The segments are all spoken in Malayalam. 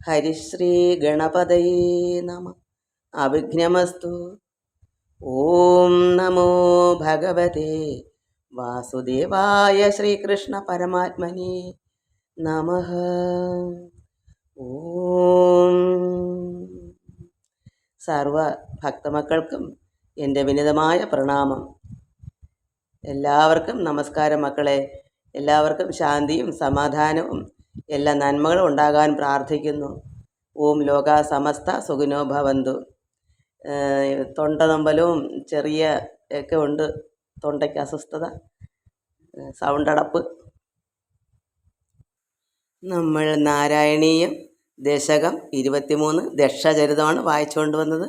ഹരിശ്രീ ഗണപതയേ നമ. അവിഘ്നമസ്തു. ഓം നമോ ഭഗവതേ വാസുദേവായ ശ്രീകൃഷ്ണ പരമാത്മനേ നമഃ. ഓം സർവ ഭക്തമക്കൾക്കും എൻ്റെ വിനീതമായ പ്രണാമം. എല്ലാവർക്കും നമസ്കാരം മക്കളെ. എല്ലാവർക്കും ശാന്തിയും സമാധാനവും എല്ലാ നന്മകളും ഉണ്ടാകാൻ പ്രാർത്ഥിക്കുന്നു. ഓം ലോക സമസ്ത സുഖിനോ ഭവന്തു. തൊണ്ട നമ്പലവും ചെറിയ ഒക്കെ ഉണ്ട്, തൊണ്ടയ്ക്ക് അസ്വസ്ഥത, സൗണ്ടടപ്പ്. നമ്മൾ നാരായണീയം ദശകം 23 ദക്ഷചരിതമാണ് വായിച്ചുകൊണ്ട് വന്നത്.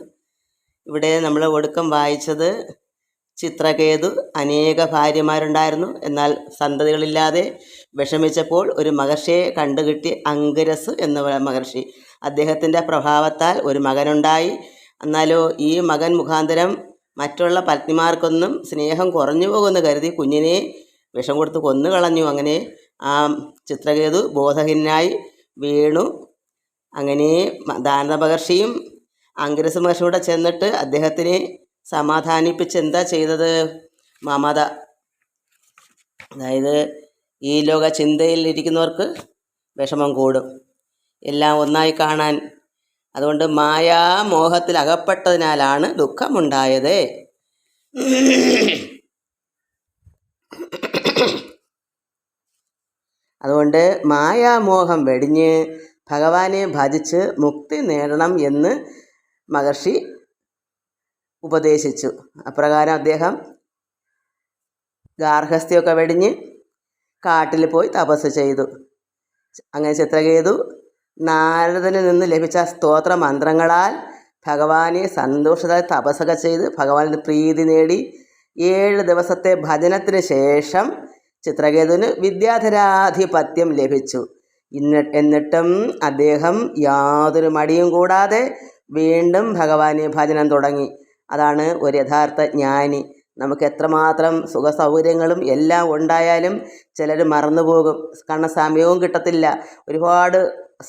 ഇവിടെ നമ്മൾ ഒടുക്കം വായിച്ചത് ചിത്രകേതു അനേക ഭാര്യമാരുണ്ടായിരുന്നു. എന്നാൽ സന്തതികളില്ലാതെ വിഷമിച്ചപ്പോൾ ഒരു മഹർഷിയെ കണ്ടുകിട്ടി. അംഗരസ് എന്ന മഹർഷി. അദ്ദേഹത്തിൻ്റെ പ്രഭാവത്താൽ ഒരു മകനുണ്ടായി. എന്നാലോ ഈ മകൻ മുഖാന്തരം മറ്റുള്ള പത്നിമാർക്കൊന്നും സ്നേഹം കുറഞ്ഞു പോകുമെന്ന് കരുതി കുഞ്ഞിനെ വിഷം കൊടുത്ത് കൊന്നുകളഞ്ഞു. അങ്ങനെ ആ ചിത്രകേതു ബോധഹീനായി വീണു. അങ്ങനെ ദാനവ മഹർഷിയും അംഗരസ് മഹർഷിയോടെ ചെന്നിട്ട് അദ്ദേഹത്തിനെ സമാധാനിപ്പിച്ച് എന്താ ചെയ്തത്? മമത, അതായത് ഈ ലോക ചിന്തയിൽ ഇരിക്കുന്നവർക്ക് വിഷമം കൂടും, എല്ലാം ഒന്നായി കാണാൻ. അതുകൊണ്ട് മായാമോഹത്തിൽ അകപ്പെട്ടതിനാലാണ് ദുഃഖമുണ്ടായത്. അതുകൊണ്ട് മായാമോഹം വെടിഞ്ഞ് ഭഗവാനെ ഭജിച്ച് മുക്തി നേടണം എന്ന് മഹർഷി ഉപദേശിച്ചു. അപ്രകാരം അദ്ദേഹം ഗാർഹസ്ഥ്യമൊക്കെ വെടിഞ്ഞ് കാട്ടിൽ പോയി തപസ് ചെയ്തു. അങ്ങനെ ചിത്രകേതു നാരദനിൽ നിന്ന് ലഭിച്ച സ്തോത്ര മന്ത്രങ്ങളാൽ ഭഗവാനെ സന്തോഷത്തായി തപസ്സൊക്കെ ചെയ്ത് ഭഗവാനിൽ പ്രീതി നേടി. 7 ദിവസത്തെ ഭജനത്തിന് ശേഷം ചിത്രകേതുവിന് വിദ്യാധരാധിപത്യം ലഭിച്ചു. എന്നിട്ടും അദ്ദേഹം യാതൊരു മടിയും കൂടാതെ വീണ്ടും ഭഗവാനെ ഭജനം തുടങ്ങി. അതാണ് ഒരു യഥാർത്ഥ ജ്ഞാനി. നമുക്ക് എത്രമാത്രം സുഖ സൗകര്യങ്ങളും എല്ലാം ഉണ്ടായാലും ചിലർ മറന്നുപോകും. കാരണം സമയവും കിട്ടത്തില്ല. ഒരുപാട്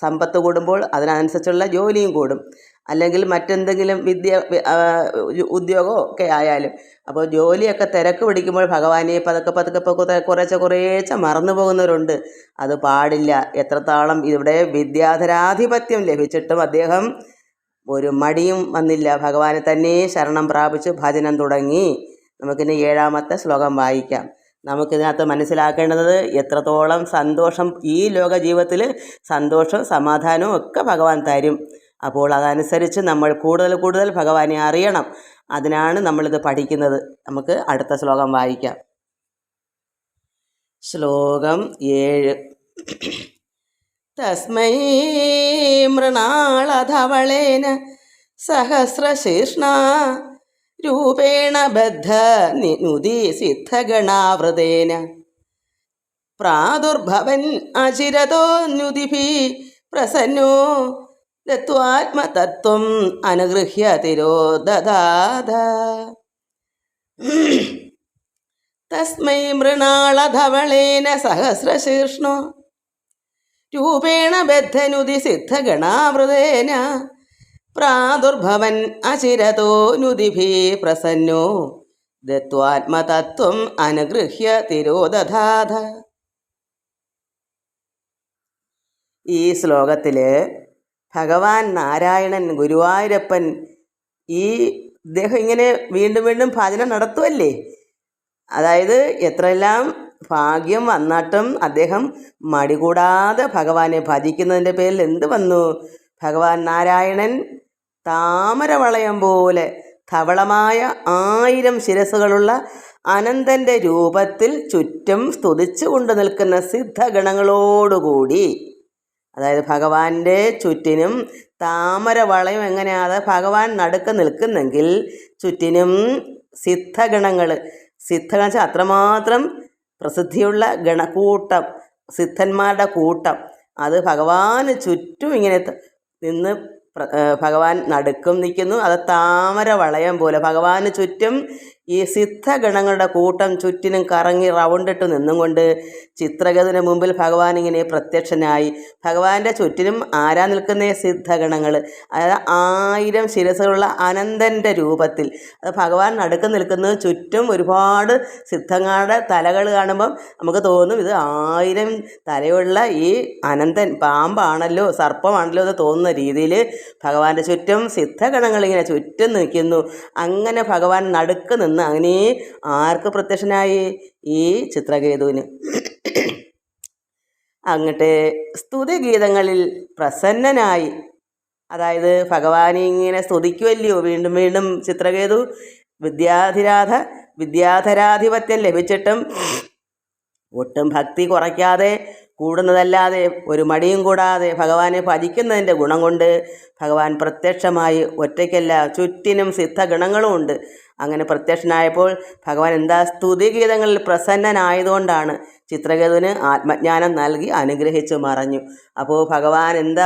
സമ്പത്ത് കൂടുമ്പോൾ അതിനനുസരിച്ചുള്ള ജോലിയും കൂടും, അല്ലെങ്കിൽ മറ്റെന്തെങ്കിലും ഉദ്യോഗമോ ഒക്കെ ആയാലും. അപ്പോൾ ജോലിയൊക്കെ തിരക്ക് പിടിക്കുമ്പോൾ ഭഗവാനെ പതുക്കെ കുറേശ്ശെ മറന്നു പോകുന്നവരുണ്ട്. അത് പാടില്ല. എത്രത്തോളം ഇവിടെ വിദ്യാധരാധിപത്യം ലഭിച്ചിട്ടും അദ്ദേഹം ഒരു മടിയും വന്നില്ല. ഭഗവാനെ തന്നെ ശരണം പ്രാപിച്ച് ഭജനം തുടങ്ങി. നമുക്കിനി 7ാമത്തെ ശ്ലോകം വായിക്കാം. നമുക്കിതിനകത്ത് മനസ്സിലാക്കേണ്ടത് എത്രത്തോളം സന്തോഷം ഈ ലോക ജീവിതത്തിൽ സന്തോഷവും സമാധാനവും ഒക്കെ ഭഗവാൻ തരും. അപ്പോൾ അതനുസരിച്ച് നമ്മൾ കൂടുതൽ ഭഗവാനെ അറിയണം. അതിനാണ് നമ്മളിത് പഠിക്കുന്നത്. നമുക്ക് അടുത്ത ശ്ലോകം വായിക്കാം. ശ്ലോകം 7. തസ്മൈ മൃണാളധവളേന സഹസ്രശീർഷ്ണ രൂപേണ ബദ്ധ നിനുതി സിദ്ധഗണാവൃതേന പ്രാദുർഭവൻ അചിരതോന്യുതിഭി പ്രസന്നോ ദത്വാത്മതത്വം അനുഗൃഹ്യ തിരോദധാത. തസ്മൈ മൃണാളധവളേന സഹസ്രശീർഷ്ണോ രൂപേണ ബദ്ധനുതി സിദ്ധഗണാവൃതേന പ്രാദുർഭവൻ അചിരതോനുതിഭി പ്രസന്നോ ദത്വാത്മതത്വം അനുഗൃഹ്യ തിരോദധാത. ഈ ശ്ലോകത്തിൽ ഭഗവാൻ നാരായണൻ ഗുരുവായൂരപ്പൻ ഇദ്ദേഹം ഇങ്ങനെ വീണ്ടും ഭജന നടത്തുമല്ലേ. അതായത് എത്രയെല്ലാം ഭാഗ്യം വന്നിട്ടും അദ്ദേഹം മടികൂടാതെ ഭഗവാനെ ഭജിക്കുന്നതിൻ്റെ പേരിൽ എന്ത് വന്നു? ഭഗവാൻ നാരായണൻ താമരവളയം പോലെ ധവളമായ 1000 ശിരസുകളുള്ള അനന്തൻ്റെ രൂപത്തിൽ ചുറ്റും സ്തുതിച്ചു കൊണ്ട് നിൽക്കുന്ന സിദ്ധഗണങ്ങളോടുകൂടി. അതായത് ഭഗവാന്റെ ചുറ്റിനും താമരവളയം എങ്ങനെയാണ് ഭഗവാൻ നടുക്ക് നിൽക്കുന്നെങ്കിൽ ചുറ്റിനും സിദ്ധഗണങ്ങൾ. സിദ്ധഗണം വെച്ചാൽ അത്രമാത്രം പ്രസിദ്ധിയുള്ള ഗണക്കൂട്ടം, സിദ്ധന്മാരുടെ കൂട്ടം. അത് ഭഗവാന് ചുറ്റും ഇങ്ങനെ നിന്ന് ഭഗവാൻ നടുക്കും നിൽക്കുന്നു. അത് താമര വളയം പോലെ ഭഗവാന് ചുറ്റും ഈ സിദ്ധഗണങ്ങളുടെ കൂട്ടം ചുറ്റിനും കറങ്ങി റൗണ്ടിട്ട് നിന്നും കൊണ്ട് ചിത്രകേതുവിന് മുമ്പിൽ ഭഗവാൻ ഇങ്ങനെ പ്രത്യക്ഷനായി. ഭഗവാന്റെ ചുറ്റിനും ആരാ നിൽക്കുന്നേ? സിദ്ധഗണങ്ങൾ. അതായത് 1000 ശിരസുകളുള്ള അനന്തൻ്റെ രൂപത്തിൽ. അത് ഭഗവാൻ നടുക്ക് നിൽക്കുന്നത്. ചുറ്റും ഒരുപാട് സിദ്ധങ്ങളുടെ തലകൾ കാണുമ്പം നമുക്ക് തോന്നും ഇത് 1000 തലയുള്ള ഈ അനന്തൻ പാമ്പാണല്ലോ, സർപ്പമാണല്ലോ എന്ന് തോന്നുന്ന രീതിയിൽ ഭഗവാന്റെ ചുറ്റും സിദ്ധഗണങ്ങൾ ഇങ്ങനെ ചുറ്റും നിൽക്കുന്നു. അങ്ങനെ ഭഗവാൻ നടുക്ക് നിന്ന് അങ്ങനെ ആർക്ക് പ്രത്യക്ഷനായി? ഈ ചിത്രകേതുവിന്. അങ്ങോട്ട് സ്തുതിഗീതങ്ങളിൽ പ്രസന്നനായി. അതായത് ഭഗവാനെ ഇങ്ങനെ സ്തുതിക്കുമല്ലയോ വീണ്ടും വീണ്ടും ചിത്രകേതു. വിദ്യാധരാധിപത്യം ലഭിച്ചിട്ടും ഒട്ടും ഭക്തി കുറയ്ക്കാതെ കൂടുന്നതല്ലാതെ ഒരു മടിയും കൂടാതെ ഭഗവാനെ ഭജിക്കുന്നതിൻ്റെ ഗുണം കൊണ്ട് ഭഗവാൻ പ്രത്യക്ഷമായി. ഒറ്റയ്ക്കല്ല, ചുറ്റിനും സിദ്ധഗണങ്ങളും ഉണ്ട്. അങ്ങനെ പ്രത്യക്ഷനായപ്പോൾ ഭഗവാൻ എന്താ? സ്തുതിഗീതങ്ങളിൽ പ്രസന്നനായതുകൊണ്ടാണ് ചിത്രകേതുവിന് ആത്മജ്ഞാനം നൽകി അനുഗ്രഹിച്ചു മറഞ്ഞു. അപ്പോൾ ഭഗവാൻ എന്താ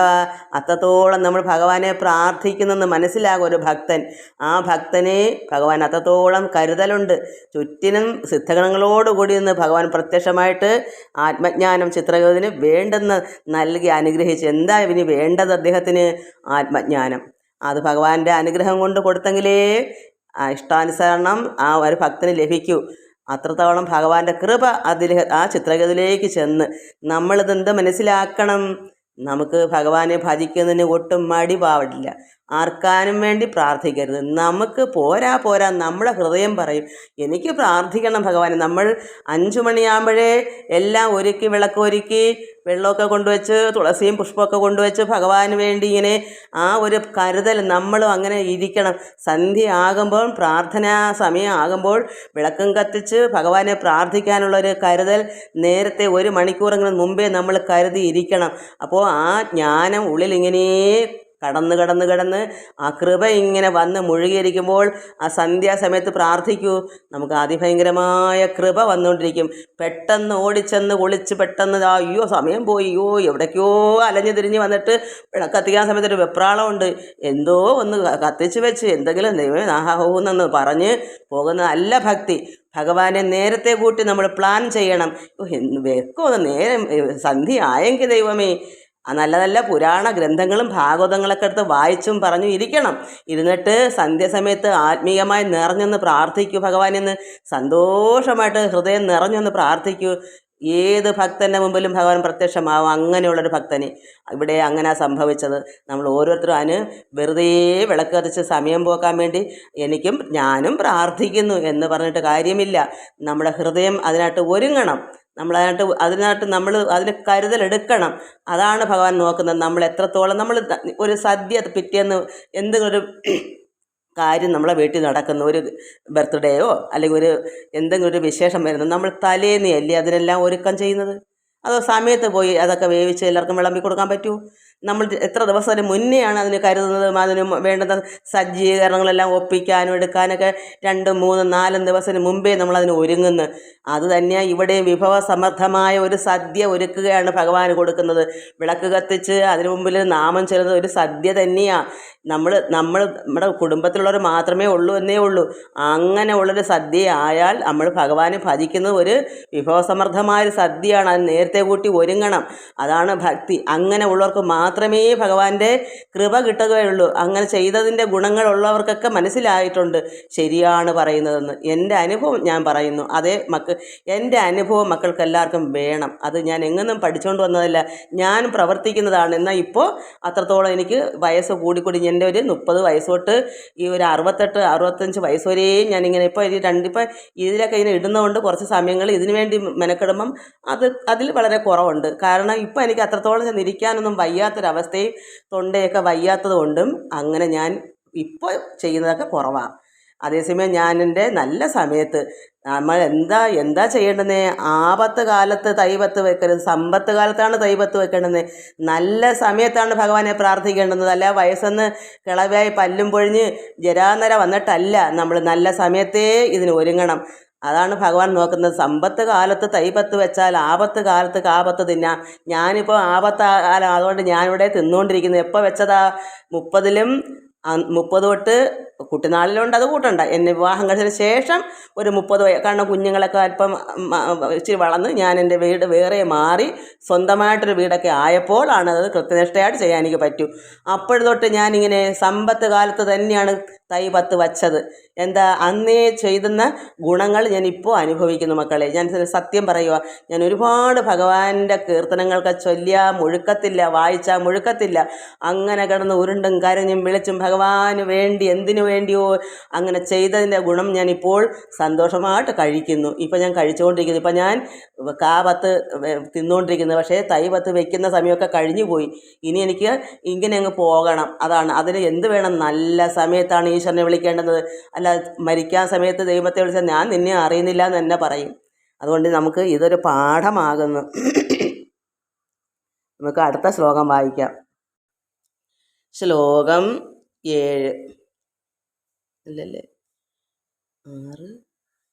അത്രത്തോളം നമ്മൾ ഭഗവാനെ പ്രാർത്ഥിക്കുന്നെന്ന് മനസ്സിലാകും ഒരു ഭക്തൻ. ആ ഭക്തനെ ഭഗവാൻ അത്രത്തോളം കരുതലുണ്ട്. ചുറ്റിനും സിദ്ധഗണങ്ങളോടുകൂടി നിന്ന് ഭഗവാൻ പ്രത്യക്ഷമായിട്ട് ആത്മജ്ഞാനം ചിത്രകേതുവിന് വേണ്ടെന്ന് നൽകി അനുഗ്രഹിച്ചു. എന്താ ഇനി വേണ്ടത് അദ്ദേഹത്തിന്? ആത്മജ്ഞാനം. അത് ഭഗവാന്റെ അനുഗ്രഹം കൊണ്ട് കൊടുത്തെങ്കിലേ ഇഷ്ടാനുസരണം ആ ഒരു ഭക്തന് ലഭിക്കൂ. അത്രത്തോളം ഭഗവാന്റെ കൃപ ആ ചിത്രകേതുവിലേക്ക് ചെന്ന് നമ്മളിതെന്ത് മനസ്സിലാക്കണം? നമുക്ക് ഭഗവാനെ ഭജിക്കുന്നതിന് ഒട്ടും മടി പാടില്ല. ആർക്കാനും വേണ്ടി പ്രാർത്ഥിക്കരുത്. നമുക്ക് പോരാ നമ്മുടെ ഹൃദയം പറയും എനിക്ക് പ്രാർത്ഥിക്കണം ഭഗവാനെ. നമ്മൾ 5 മണിയാകുമ്പോഴേ എല്ലാം ഒരുക്കി, വിളക്ക് ഒരുക്കി, വെള്ളമൊക്കെ കൊണ്ടുവച്ച്, തുളസിയും പുഷ്പമൊക്കെ കൊണ്ടുവച്ച് ഭഗവാന് വേണ്ടി ഇങ്ങനെ ആ ഒരു കരുതൽ നമ്മളും അങ്ങനെ ഇരിക്കണം. സന്ധ്യ ആകുമ്പോൾ, പ്രാർത്ഥനാ സമയം ആകുമ്പോൾ വിളക്കും കത്തിച്ച് ഭഗവാനെ പ്രാർത്ഥിക്കാനുള്ളൊരു കരുതൽ നേരത്തെ 1 മണിക്കൂറെങ്കിലും മുമ്പേ നമ്മൾ കരുതി ഇരിക്കണം. അപ്പോൾ ആ ജ്ഞാനം ഉള്ളിൽ ഇങ്ങനെ കടന്ന് ആ കൃപ ഇങ്ങനെ വന്ന് മുഴുകിയിരിക്കുമ്പോൾ ആ സന്ധ്യാസമയത്ത് പ്രാർത്ഥിക്കൂ. നമുക്ക് അതിഭയങ്കരമായ കൃപ വന്നുകൊണ്ടിരിക്കും. പെട്ടെന്ന് ഓടിച്ചെന്ന് കുളിച്ച് പെട്ടെന്ന് അയ്യോ സമയം പോയി, എവിടേക്കോ അലഞ്ഞു തിരിഞ്ഞ് വന്നിട്ട് കത്തിക്കാൻ സമയത്തൊരു വെപ്രാളമുണ്ട്. എന്തോ ഒന്ന് കത്തിച്ച് വെച്ച് എന്തെങ്കിലും ദൈവമേ നാഹാഹൂന്നെന്ന് പറഞ്ഞ് പോകുന്ന അല്ല ഭക്തി. ഭഗവാനെ നേരത്തെ കൂട്ടി നമ്മൾ പ്ലാൻ ചെയ്യണം. വെക്കോ നേരം സന്ധ്യ ആയെങ്കിൽ ദൈവമേ നല്ല നല്ല പുരാണ ഗ്രന്ഥങ്ങളും ഭാഗവതങ്ങളൊക്കെ എടുത്ത് വായിച്ചും പറഞ്ഞു ഇരിക്കണം. ഇരുന്നിട്ട് സന്ധ്യാസമയത്ത് ആത്മീയമായി നിറഞ്ഞെന്ന് പ്രാർത്ഥിക്കൂ. ഭഗവാനെന്ന് സന്തോഷമായിട്ട് ഹൃദയം നിറഞ്ഞൊന്ന് പ്രാർത്ഥിക്കൂ. ഏത് ഭക്തൻ്റെ മുമ്പിലും ഭഗവാൻ പ്രത്യക്ഷമാവും. അങ്ങനെയുള്ളൊരു ഭക്തന് ഇവിടെ അങ്ങനെ സംഭവിച്ചത്. നമ്മൾ ഓരോരുത്തരും വെറുതെ വിളക്ക് കത്തിച്ച് സമയം പോക്കാൻ വേണ്ടി ഞാനും പ്രാർത്ഥിക്കുന്നു എന്ന് പറഞ്ഞിട്ട് കാര്യമില്ല. നമ്മുടെ ഹൃദയം അതിനായിട്ട് ഒരുങ്ങണം. അതിനായിട്ട് നമ്മൾ അതിന് കരുതലെടുക്കണം. അതാണ് ഭഗവാൻ നോക്കുന്നത്. നമ്മൾ എത്രത്തോളം നമ്മൾ ഒരു സദ്യ പിറ്റേന്ന് എന്തെങ്കിലും ഒരു കാര്യം നമ്മളെ വീട്ടിൽ നടക്കുന്ന ഒരു ബർത്ത്ഡേയോ അല്ലെങ്കിൽ എന്തെങ്കിലും ഒരു വിശേഷം വരുന്നത് നമ്മൾ തലേന്ന് അല്ലേ അതിനെല്ലാം ഒരുക്കം ചെയ്യുന്നത്? അതോ സമയത്ത് പോയി അതൊക്കെ വേവിച്ച് എല്ലാവർക്കും വിളമ്പി കൊടുക്കാൻ പറ്റുമോ? നമ്മൾ എത്ര ദിവസത്തിന് മുന്നെയാണ് അതിന് കരുതുന്നത്? അതിന് വേണ്ടുന്ന സജ്ജീകരണങ്ങളെല്ലാം ഒപ്പിക്കാനും എടുക്കാനൊക്കെ 2, 3, 4 ദിവസത്തിന് മുമ്പേ നമ്മളതിന് ഒരുങ്ങുന്നു. അതുതന്നെയാണ് ഇവിടെ വിഭവസമൃദ്ധമായ ഒരു സദ്യ ഒരുക്കുകയാണ് ഭഗവാന് കൊടുക്കുന്നത്. വിളക്ക് കത്തിച്ച് അതിനു മുമ്പിൽ നാമം ചെല്ലുന്നത് ഒരു സദ്യ തന്നെയാണ്. നമ്മൾ നമ്മുടെ കുടുംബത്തിലുള്ളവർ മാത്രമേ ഉള്ളൂ എന്നേ ഉള്ളൂ. അങ്ങനെ ഉള്ളൊരു സദ്യ ആയാൽ നമ്മൾ ഭഗവാനെ ഭജിക്കുന്നത് ഒരു വിഭവസമൃദ്ധമായൊരു സദ്യയാണ്. അത് നേരത്തെ കൂട്ടി ഒരുങ്ങണം. അതാണ് ഭക്തി. അങ്ങനെ ഉള്ളവർക്ക് മാത്രമേ ഭഗവാന്റെ കൃപ കിട്ടുകയുള്ളൂ. അങ്ങനെ ചെയ്തതിൻ്റെ ഗുണങ്ങളുള്ളവർക്കൊക്കെ മനസ്സിലായിട്ടുണ്ട് ശരിയാണ് പറയുന്നതെന്ന്. എൻ്റെ അനുഭവം ഞാൻ പറയുന്നു. അതേ എൻ്റെ അനുഭവം മക്കൾക്ക് എല്ലാവർക്കും വേണം. അത് ഞാൻ എങ്ങൊന്നും പഠിച്ചുകൊണ്ട് വന്നതല്ല, ഞാൻ പ്രവർത്തിക്കുന്നതാണ്. എന്നാൽ ഇപ്പോൾ അത്രത്തോളം എനിക്ക് വയസ്സ് കൂടിക്കൂടി എൻ്റെ ഒരു 30 വയസ്സ് തൊട്ട് ഈ ഒരു 68, 65 വയസ്സ് വരെയും ഞാനിങ്ങനെ ഇപ്പോൾ ഇതിലൊക്കെ ഇങ്ങനെ ഇടുന്നതുകൊണ്ട് കുറച്ച് സമയങ്ങൾ ഇതിനു വേണ്ടി മെനക്കെടുമ്പം അതിൽ വളരെ കുറവുണ്ട്. കാരണം ഇപ്പോൾ എനിക്ക് അത്രത്തോളം ഞാൻ ഇരിക്കാനൊന്നും വയ്യാത്തൊരവസ്ഥയും തൊണ്ടയൊക്കെ വയ്യാത്തത് കൊണ്ടും അങ്ങനെ ഞാൻ ഇപ്പോൾ ചെയ്യുന്നതൊക്കെ കുറവാണ്. അതേസമയം ഞാൻ എൻ്റെ നല്ല സമയത്ത് നമ്മൾ എന്താ ചെയ്യേണ്ടത്? ആപത്ത് കാലത്ത് തൈപത്ത് വെക്കരുത്, സമ്പത്ത് കാലത്താണ് തൈപത്ത് വെക്കേണ്ടത്. നല്ല സമയത്താണ് ഭഗവാനെ പ്രാർത്ഥിക്കേണ്ടത്. അല്ല വയസ്സെന്ന് കിളവായി പല്ലും പൊഴിഞ്ഞ് ജരാനര വന്നിട്ടല്ല. നമ്മൾ നല്ല സമയത്തേ ഇതിന് ഒരുങ്ങണം. അതാണ് ഭഗവാൻ നോക്കുന്നത്. സമ്പത്ത് കാലത്ത് തൈപത്ത് വെച്ചാൽ ആപത്ത് കാലത്ത് കാപത്ത് തിന്നാം. ഞാനിപ്പോൾ ആപത്ത് കാലം അതുകൊണ്ട് ഞാനിവിടെ തിന്നുകൊണ്ടിരിക്കുന്നത്. എപ്പോൾ വെച്ചതാ? 30-ലും 30 തൊട്ട് കുട്ടിനാളിലുണ്ട്, അത് കൂട്ടണ്ട. എന്നെ വിവാഹം കഴിച്ചതിന് ശേഷം ഒരു 30 കാരണം കുഞ്ഞുങ്ങളൊക്കെ അല്പം ഇച്ചിരി വളർന്ന് ഞാൻ എൻ്റെ വീട് വേറെ മാറി സ്വന്തമായിട്ടൊരു വീടൊക്കെ ആയപ്പോഴാണ് അത് കൃത്യനിഷ്ഠയായിട്ട് ചെയ്യാൻ എനിക്ക് പറ്റൂ. അപ്പോൾ തൊട്ട് ഞാനിങ്ങനെ സമ്പത്ത് കാലത്ത് തന്നെയാണ് തൈ 10 വച്ചത്. എന്താ അന്നേ ചെയ്തുന്ന ഗുണങ്ങൾ ഞാൻ ഇപ്പോൾ അനുഭവിക്കുന്നു മക്കളെ. ഞാൻ സത്യം പറയുക, ഞാൻ ഒരുപാട് ഭഗവാന്റെ കീർത്തനങ്ങളൊക്കെ ചൊല്ലിയാൽ മുഴുക്കത്തില്ല, വായിച്ചാൽ മുഴുക്കത്തില്ല. അങ്ങനെ കിടന്ന് ഉരുണ്ടും കരഞ്ഞും വിളിച്ചും ഭഗവാന് വേണ്ടി എന്തിനു വേണ്ടിയോ അങ്ങനെ ചെയ്തതിൻ്റെ ഗുണം ഞാനിപ്പോൾ സന്തോഷമായിട്ട് കഴിക്കുന്നു. ഇപ്പം ഞാൻ കഴിച്ചുകൊണ്ടിരിക്കുന്നു. ഇപ്പം ഞാൻ കാ 10 തിന്നുകൊണ്ടിരിക്കുന്നത്. പക്ഷേ തൈ 10 വെക്കുന്ന സമയമൊക്കെ കഴിഞ്ഞു പോയി. ഇനി എനിക്ക് ഇങ്ങനെ അങ്ങ് പോകണം. അതാണ്. അതിന് എന്ത് വേണം? നല്ല സമയത്താണ് ഈശ്വരനെ വിളിക്കേണ്ടത്. അല്ല മരിക്കാൻ സമയത്ത് ദൈവത്തെ വിളിച്ചാൽ ഞാൻ നിന്നെ അറിയുന്നില്ല എന്ന് തന്നെ പറയും. അതുകൊണ്ട് നമുക്ക് ഇതൊരു പാഠമാകുന്നു. നമുക്ക് അടുത്ത ശ്ലോകം വായിക്കാം. ശ്ലോകം 7 അല്ലല്ലേ 6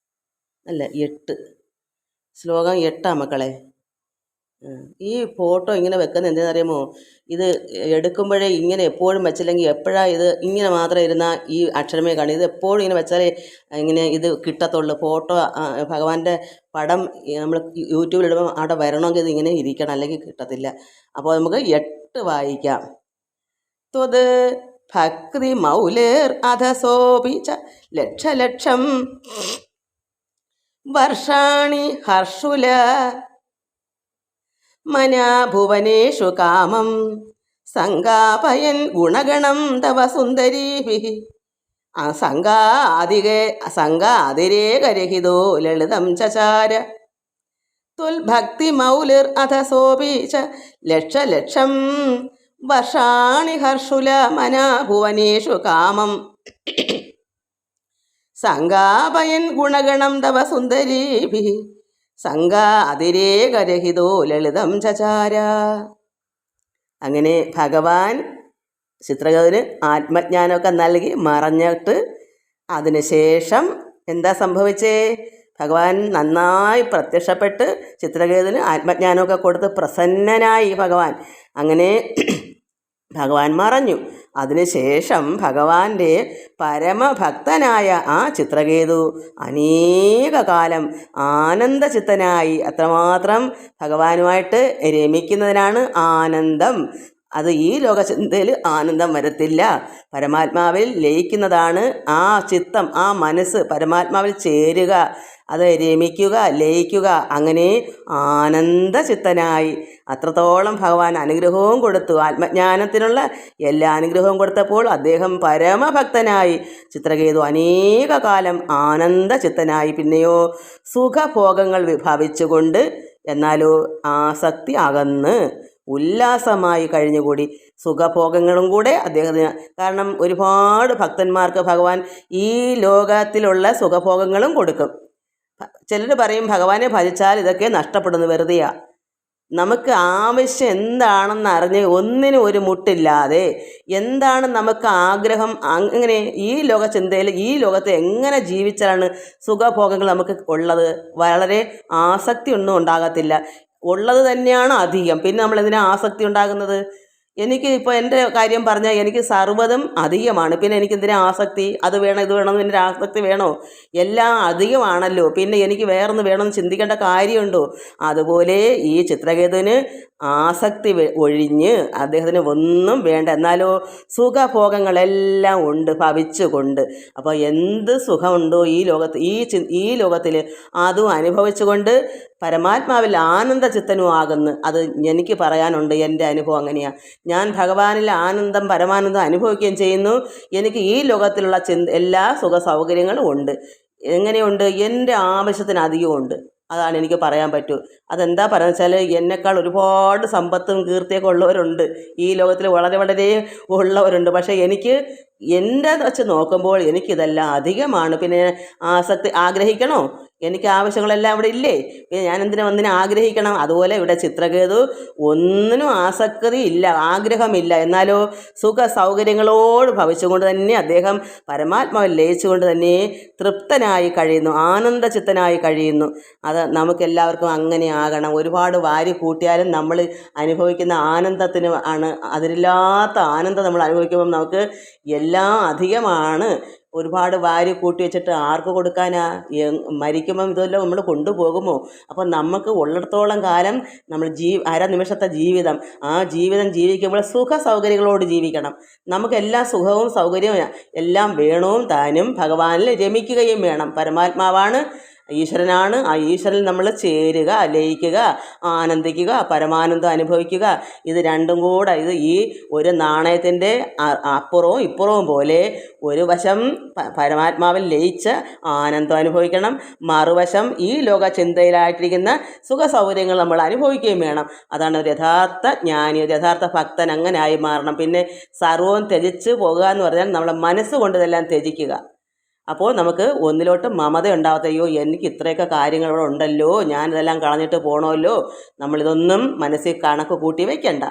അല്ല 8. ശ്ലോകം 8 മക്കളെ. ഈ ഫോട്ടോ ഇങ്ങനെ വെക്കുന്നത് എന്തിനറിയാമോ? ഇത് എടുക്കുമ്പോഴേ ഇങ്ങനെ എപ്പോഴും വെച്ചില്ലെങ്കിൽ എപ്പോഴാണ് ഇത് ഇങ്ങനെ മാത്രം ഇരുന്നാൽ ഈ അക്ഷരമേ കാണും. ഇത് എപ്പോഴും ഇങ്ങനെ വെച്ചാലേ ഇങ്ങനെ ഇത് കിട്ടത്തുള്ളൂ. ഫോട്ടോ ഭഗവാന്റെ പടം നമ്മൾ യൂട്യൂബിലിടുമ്പോൾ അവിടെ വരണമെങ്കിൽ ഇത് ഇങ്ങനെ ഇരിക്കണം, അല്ലെങ്കിൽ കിട്ടത്തില്ല. അപ്പോൾ നമുക്ക് 8 വായിക്കാം. ത്വത് ഭക്തി മൗലേർ അധസോപിച്ച ലക്ഷലക്ഷം വർഷാണി ഹർഷുല മനാഭുവനേഷു കാമം സംഗാപയൻ ഗുണഗണം തവ സുന്ദരീഭിഃ സംഗാതിരേകരഹിതോ ലളിതം ചചാര തുൽഭക്തി മൗലിർ അധസോപി ച ലക്ഷലക്ഷം വർഷാണി ഹർഷുല മനാഭുവനേഷു കാമം സംഗാപയൻ ഗുണഗണം തവ സുന്ദരീഭിഃ സംഗാതിരേകരഹിതോ ലളിതം ചചാര. അങ്ങനെ ഭഗവാൻ ചിത്രകേതുവിന് ആത്മജ്ഞാനമൊക്കെ നൽകി മറഞ്ഞിട്ട് അതിനുശേഷം എന്താ സംഭവിച്ചേ? ഭഗവാൻ നന്നായി പ്രത്യക്ഷപ്പെട്ട് ചിത്രകേതുവിന് ആത്മജ്ഞാനമൊക്കെ കൊടുത്ത് പ്രസന്നനായി ഭഗവാൻ. അങ്ങനെ ഭഗവാൻ മറഞ്ഞു. അതിനുശേഷം ഭഗവാന്റെ പരമഭക്തനായ ആ ചിത്രകേതു അനേക കാലം ആനന്ദചിത്തനായി. അത്രമാത്രം ഭഗവാനുമായിട്ട് രമിക്കുന്നതിനാണ് ആനന്ദം. അത് ഈ ലോകചിന്തയിൽ ആനന്ദം വരത്തില്ല. പരമാത്മാവിൽ ലയിക്കുന്നതാണ് ആ ചിത്തം, ആ മനസ്സ് പരമാത്മാവിൽ ചേരുക, അത് രമിക്കുക, ലയിക്കുക. അങ്ങനെ ആനന്ദചിത്തനായി അത്രത്തോളം ഭഗവാൻ അനുഗ്രഹവും കൊടുത്തു. ആത്മജ്ഞാനത്തിനുള്ള എല്ലാ അനുഗ്രഹവും കൊടുത്തപ്പോൾ അദ്ദേഹം പരമഭക്തനായി. ചിത്രകേതു അനേക കാലം ആനന്ദചിത്തനായി. പിന്നെയോ സുഖഭോഗങ്ങൾ വിഭവിച്ചുകൊണ്ട് എന്നാലോ ആസക്തി അകന്ന് ഉല്ലാസമായി കഴിഞ്ഞുകൂടി. സുഖഭോഗങ്ങളും കൂടെ അദ്ദേഹത്തിന്, കാരണം ഒരുപാട് ഭക്തന്മാർക്ക് ഭഗവാൻ ഈ ലോകത്തിലുള്ള സുഖഭോഗങ്ങളും കൊടുക്കും. ചിലർ പറയും ഭഗവാനെ ഭജിച്ചാൽ ഇതൊക്കെ നഷ്ടപ്പെടുന്നു, വെറുതെയാ. നമുക്ക് ആവശ്യം എന്താണെന്ന് അറിഞ്ഞ് ഒന്നിനും ഒരു മുട്ടില്ലാതെ എന്താണ് നമുക്ക് ആഗ്രഹം, അങ്ങനെ ഈ ലോക ചിന്തയിൽ ഈ ലോകത്ത് എങ്ങനെ ജീവിച്ചാലാണ് സുഖഭോഗങ്ങൾ നമുക്ക് ഉള്ളത്? വളരെ ആസക്തി ഒന്നും ഉണ്ടാകത്തില്ല. ഉള്ളത് തന്നെയാണ് അധികം. പിന്നെ നമ്മൾ എന്തിനാ ആസക്തി ഉണ്ടാകുന്നത്? എനിക്ക് ഇപ്പോൾ എൻ്റെ കാര്യം പറഞ്ഞാൽ എനിക്ക് സർവ്വതും അധികമാണ്. പിന്നെ എനിക്ക് എന്തിനാ ആസക്തി? അത് വേണം ഇത് വേണം എന്ന് ആസക്തി വേണോ? എല്ലാം അധികമാണല്ലോ. പിന്നെ എനിക്ക് വേറൊന്ന് വേണമെന്ന് ചിന്തിക്കേണ്ട കാര്യമുണ്ടോ? അതുപോലെ ഈ ചിത്രകേതുവിന് ആസക്തി ഒഴിഞ്ഞ് അദ്ദേഹത്തിന് ഒന്നും വേണ്ട. എന്നാലോ സുഖഭോഗങ്ങളെല്ലാം ഉണ്ട് ഭവിച്ചുകൊണ്ട്. അപ്പോൾ എന്ത് സുഖമുണ്ടോ ഈ ലോകത്തിൽ അതും അനുഭവിച്ചുകൊണ്ട് പരമാത്മാവിൽ ആനന്ദചിത്തനും ആകുന്നു. അത് എനിക്ക് പറയാനുണ്ട്. എൻ്റെ അനുഭവം അങ്ങനെയാണ്. ഞാൻ ഭഗവാനിൽ ആനന്ദം പരമാനന്ദം അനുഭവിക്കുകയും ചെയ്യുന്നു. എനിക്ക് ഈ ലോകത്തിലുള്ള എല്ലാ സുഖ സൗകര്യങ്ങളും ഉണ്ട്. എങ്ങനെയുണ്ട്? എൻ്റെ ആവശ്യത്തിന് അധികമുണ്ട്. അതാണ് എനിക്ക് പറയാൻ പറ്റൂ. അതെന്താ പറയുക വെച്ചാൽ, എന്നെക്കാൾ ഒരുപാട് സമ്പത്തും കീർത്തിയൊക്കെ ഉള്ളവരുണ്ട് ഈ ലോകത്തിൽ, വളരെ വളരെ ഉള്ളവരുണ്ട്. പക്ഷേ എനിക്ക് എൻ്റെ വെച്ച് നോക്കുമ്പോൾ എനിക്കിതെല്ലാം അധികമാണ്. പിന്നെ ആസക്തി ആഗ്രഹിക്കണോ? എനിക്ക് ആവശ്യങ്ങളെല്ലാം ഇവിടെ ഇല്ലേ, പിന്നെ ഞാൻ ഒന്നിനെ ആഗ്രഹിക്കണം. അതുപോലെ ഇവിടെ ചിത്രകേതു ഒന്നിനും ആസക്തി ഇല്ല, ആഗ്രഹമില്ല. എന്നാലോ സുഖ സൗകര്യങ്ങളോട് ഭവിച്ചുകൊണ്ട് തന്നെ അദ്ദേഹം പരമാത്മാവിൽ ലയിച്ചുകൊണ്ട് തന്നെ തൃപ്തനായി കഴിയുന്നു, ആനന്ദചിത്തനായി കഴിയുന്നു. അത് നമുക്കെല്ലാവർക്കും അങ്ങനെ ആകണം. ഒരുപാട് വാരി കൂട്ടിയാലും നമ്മൾ അനുഭവിക്കുന്ന ആനന്ദത്തിന് ആണ്, അതിരില്ലാത്ത ആനന്ദം നമ്മൾ അനുഭവിക്കുമ്പം നമുക്ക് എല്ലാം അധികമാണ്. ഒരുപാട് വാരി കൂട്ടി വെച്ചിട്ട് ആർക്ക് കൊടുക്കാനാ? മരിക്കുമ്പം ഇതെല്ലാം നമ്മൾ കൊണ്ടുപോകുമോ? അപ്പം നമുക്ക് ഉള്ളിടത്തോളം കാലം നമ്മൾ അരനിമിഷത്തെ ജീവിതം, ആ ജീവിതം ജീവിക്കുമ്പോൾ സുഖ സൗകര്യങ്ങളോട് ജീവിക്കണം. നമുക്ക് എല്ലാ സുഖവും സൗകര്യവും എല്ലാം വേണവും താനും ഭഗവാനിൽ രമിക്കുകയും വേണം. പരമാത്മാവാണ്, ഈശ്വരനാണ്. ആ ഈശ്വരനിൽ നമ്മൾ ചേരുക, ലയിക്കുക, ആനന്ദിക്കുക, പരമാനന്ദം അനുഭവിക്കുക. ഇത് രണ്ടും കൂടെ, ഇത് ഈ ഒരു നാണയത്തിൻ്റെ അപ്പുറവും ഇപ്പുറവും പോലെ ഒരു വശം പരമാത്മാവിൽ ലയിച്ച് ആനന്ദം അനുഭവിക്കണം, മറുവശം ഈ ലോക ചിന്തയിലായിട്ടിരിക്കുന്ന സുഖ സൗകര്യങ്ങൾ നമ്മൾ അനുഭവിക്കുകയും വേണം. അതാണ് ഒരു യഥാർത്ഥ ജ്ഞാനി, ഒരു യഥാർത്ഥ ഭക്തൻ. അങ്ങനെ ആയി മാറണം. പിന്നെ സർവവും ത്യജിച്ച് പോകുക എന്ന് പറഞ്ഞാൽ നമ്മളെ മനസ്സുകൊണ്ട് ഇതെല്ലാം ത്യജിക്കുക. അപ്പോൾ നമുക്ക് ഒന്നിലോട്ട് മമത ഉണ്ടാവത്തയ്യോ, എനിക്ക് ഇത്രയൊക്കെ കാര്യങ്ങൾ ഇവിടെ ഉണ്ടല്ലോ, ഞാനിതെല്ലാം കളഞ്ഞിട്ട് പോകണമല്ലോ. നമ്മളിതൊന്നും മനസ്സിൽ കണക്ക് കൂട്ടി വയ്ക്കണ്ട.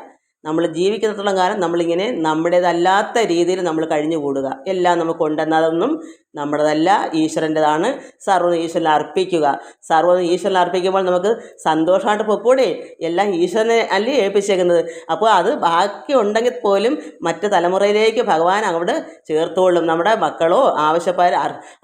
നമ്മൾ ജീവിക്കുന്നിടത്തോളം കാലം നമ്മളിങ്ങനെ നമ്മുടേതല്ലാത്ത രീതിയിൽ നമ്മൾ കഴിഞ്ഞു കൂടുക. എല്ലാം നമുക്കുണ്ടെന്നതൊന്നും നമ്മുടേതല്ല, ഈശ്വരൻ്റെതാണ്. സർവ്വം ഈശ്വരനെ അർപ്പിക്കുക. സർവ്വം ഈശ്വരനെ അർപ്പിക്കുമ്പോൾ നമുക്ക് സന്തോഷമായിട്ട് പൊക്കൂടെ. എല്ലാം ഈശ്വരനെ അല്ലേ ഏൽപ്പിച്ചേക്കുന്നത്. അപ്പോൾ അത് ബാക്കി ഉണ്ടെങ്കിൽ പോലും മറ്റ് തലമുറയിലേക്ക് ഭഗവാൻ അവിടെ ചേർത്തോളും. നമ്മുടെ മക്കളോ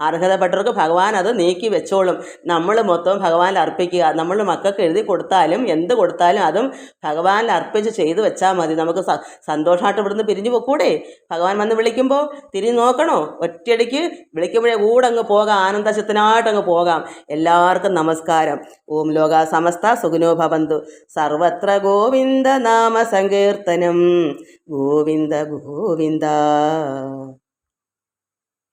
അർഹതപ്പെട്ടവർക്ക് ഭഗവാൻ അത് നീക്കി വെച്ചോളും. നമ്മൾ മൊത്തം ഭഗവാനിൽ അർപ്പിക്കുക. നമ്മൾ മക്കൾക്ക് എഴുതി കൊടുത്താലും എന്ത് കൊടുത്താലും അതും ഭഗവാനിൽ അർപ്പിച്ച് ചെയ്തു വെച്ചാൽ മതി. നമുക്ക് സന്തോഷമായിട്ട് ഇവിടുന്ന് പിരിഞ്ഞു പോക്കൂടെ. ഭഗവാൻ വന്ന് വിളിക്കുമ്പോൾ തിരിഞ്ഞു നോക്കണോ? ഒറ്റയടിക്ക് വിളിക്കുമ്പോഴേ കൂടെ അങ്ങ് പോകാം, ആനന്ദചിത്തനായിട്ടങ്ങ് പോകാം. എല്ലാവർക്കും നമസ്കാരം. ഓം ലോകാ സമസ്ത സുഖിനോ ഭവന്തു. സർവത്ര ഗോവിന്ദ നാമ സങ്കീർത്തനം. ഗോവിന്ദ ഗോവിന്ദ.